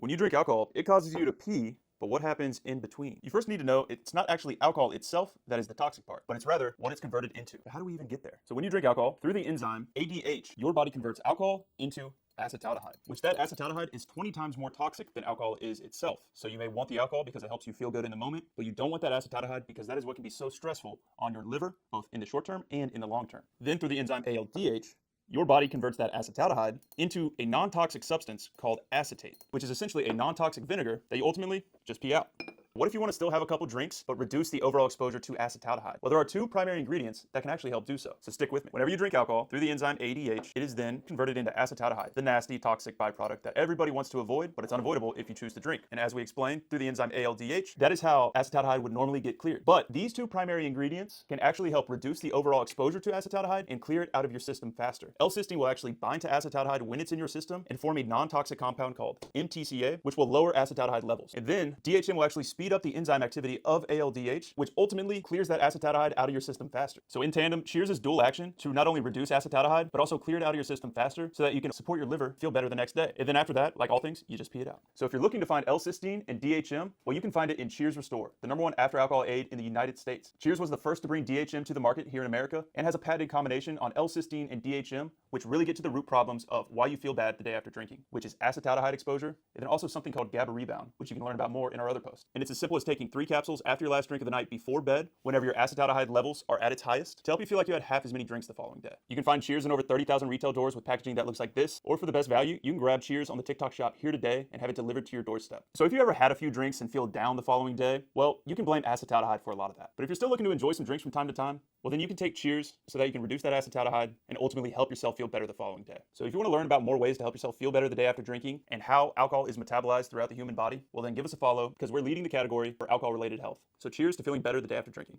When you drink alcohol, it causes you to pee, but what happens in between? You first need to know it's not actually alcohol itself that is the toxic part, but it's rather what it's converted into. But how do we even get there? So when you drink alcohol, through the enzyme ADH, your body converts alcohol into acetaldehyde, which that acetaldehyde is 20 times more toxic than alcohol is itself. So you may want the alcohol because it helps you feel good in the moment, but you don't want that acetaldehyde because that is what can be so stressful on your liver, both in the short term and in the long term. Then through the enzyme ALDH, your body converts that acetaldehyde into a non-toxic substance called acetate, which is essentially a non-toxic vinegar that you ultimately just pee out. What if you want to still have a couple drinks, but reduce the overall exposure to acetaldehyde? Well, there are two primary ingredients that can actually help do so. So stick with me. Whenever you drink alcohol, through the enzyme ADH, it is then converted into acetaldehyde, the nasty, toxic byproduct that everybody wants to avoid, but it's unavoidable if you choose to drink. And as we explained, through the enzyme ALDH, that is how acetaldehyde would normally get cleared. But these two primary ingredients can actually help reduce the overall exposure to acetaldehyde and clear it out of your system faster. L-cysteine will actually bind to acetaldehyde when it's in your system and form a non-toxic compound called MTCA, which will lower acetaldehyde levels. And then DHM will actually speed up the enzyme activity of ALDH, which ultimately clears that acetaldehyde out of your system faster. So in tandem, Cheers is dual action to not only reduce acetaldehyde, but also clear it out of your system faster so that you can support your liver feel better the next day. And then after that, like all things, you just pee it out. So if you're looking to find L-cysteine and DHM, well, you can find it in Cheers Restore, the #1 after alcohol aid in the United States. Cheers was the first to bring DHM to the market here in America and has a patented combination on L-cysteine and DHM, which really get to the root problems of why you feel bad the day after drinking, which is acetaldehyde exposure, and then also something called GABA rebound, which you can learn about more in our other posts. And it's as simple as taking 3 capsules after your last drink of the night before bed, whenever your acetaldehyde levels are at its highest, to help you feel like you had half as many drinks the following day. You can find Cheers in over 30,000 retail doors with packaging that looks like this, or for the best value, you can grab Cheers on the TikTok shop here today and have it delivered to your doorstep. So if you ever had a few drinks and feel down the following day, well, you can blame acetaldehyde for a lot of that. But if you're still looking to enjoy some drinks from time to time, well, then you can take Cheers so that you can reduce that acetaldehyde and ultimately help yourself feel better the following day. So if you want to learn about more ways to help yourself feel better the day after drinking and how alcohol is metabolized throughout the human body, well, then give us a follow because we're leading the category for alcohol-related health. So cheers to feeling better the day after drinking.